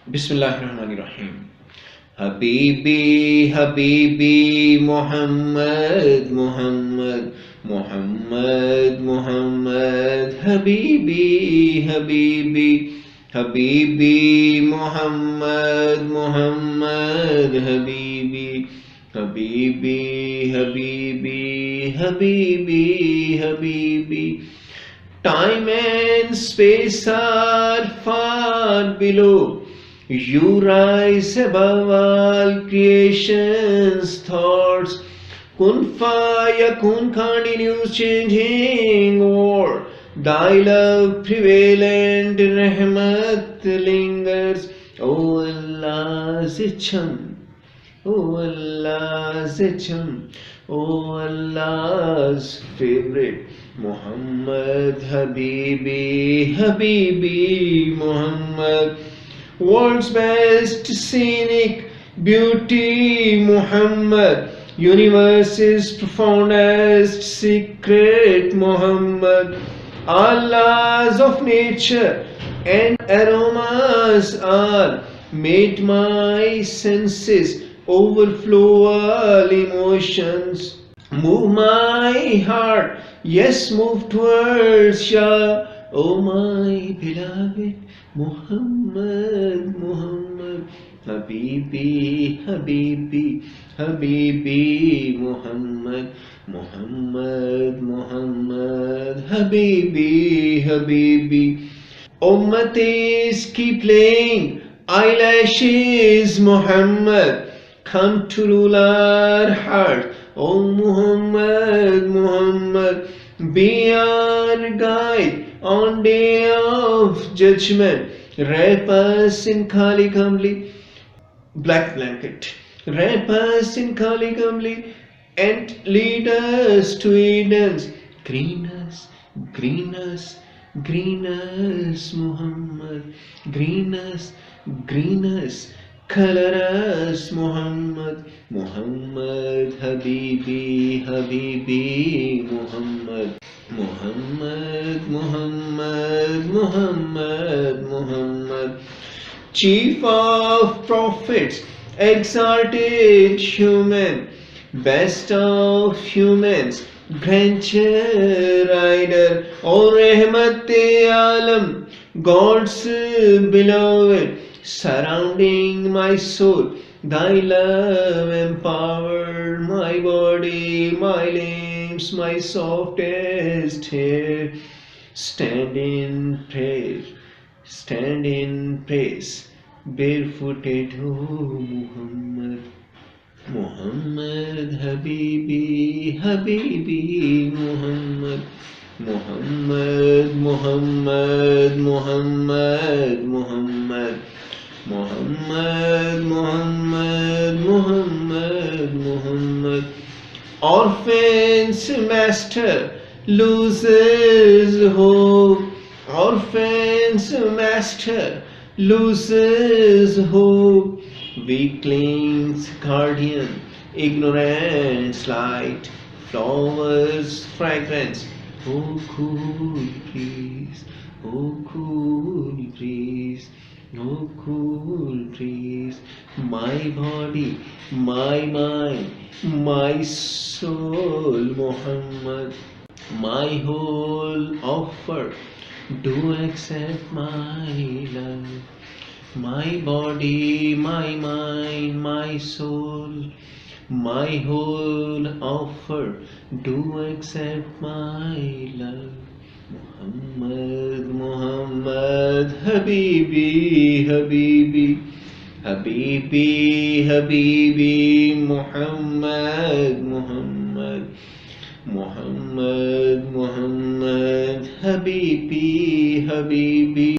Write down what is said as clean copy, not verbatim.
Bismillahirrahmanirrahim. Habibi, Habibi, Muhammad, Muhammad, Muhammad, Muhammad, Habibi, Habibi, Habibi, Muhammad, Muhammad, Habibi, Habibi, Habibi, Habibi, Habibi. Time and space are far below. You rise above all creation's thoughts. Kun Fayakun continues changing war. Thy love prevalent, Rahmat lingers. O Allah's Icham, O Allah's Icham, O Allah's favorite. Muhammad Habibi, Habibi Muhammad. World's best scenic beauty Muhammad. Universe's profoundest secret Muhammad. Allahs of nature and aromas are made my senses overflow all emotions. Move my heart, yes, move towards Shah. Oh my beloved Muhammad, Muhammad, Habibi, Habibi, Habibi, Muhammad, Muhammad, Muhammad, Habibi, Habibi. Ummatis keep playing eyelashes, Muhammad, come to rule our heart. O Muhammad, Muhammad, be our guide on day of judgment. Wrap us in Kali Kamli, black blanket. Wrap us in Kali Kamli and lead us to Eden's greenest, greenest, greenest, Muhammad, greenest, greenest. Color us, Muhammad, Muhammad, Habibi, Habibi, Muhammad, Muhammad, Muhammad, Muhammad, Muhammad. Chief of prophets, exalted human, best of humans, grandeur rider, O Rahmat-e-Alam, God's beloved, surrounding my soul. Thy love empowered my body, my limbs, my softest hair. Stand in prayer, stand in praise, barefooted, O Muhammad. Muhammad, Habibi, Habibi, Muhammad. Muhammad, Muhammad, Muhammad, Muhammad. Muhammad, Muhammad, Muhammad, Muhammad. Orphan's master loses hope. Orphan's master loses hope. Weakling's guardian, ignorance light, flowers fragrance. Oh cool breeze, oh cool breeze, oh cool breeze. My body, my mind, my soul, Muhammad, my whole offer, do accept my love. My body, my mind, my soul, my whole offer, do accept my love. Muhammad, Muhammad, Habibi, Habibi, Habibi, Habibi, Muhammad, Muhammad, Muhammad, Muhammad, Habibi, Habibi.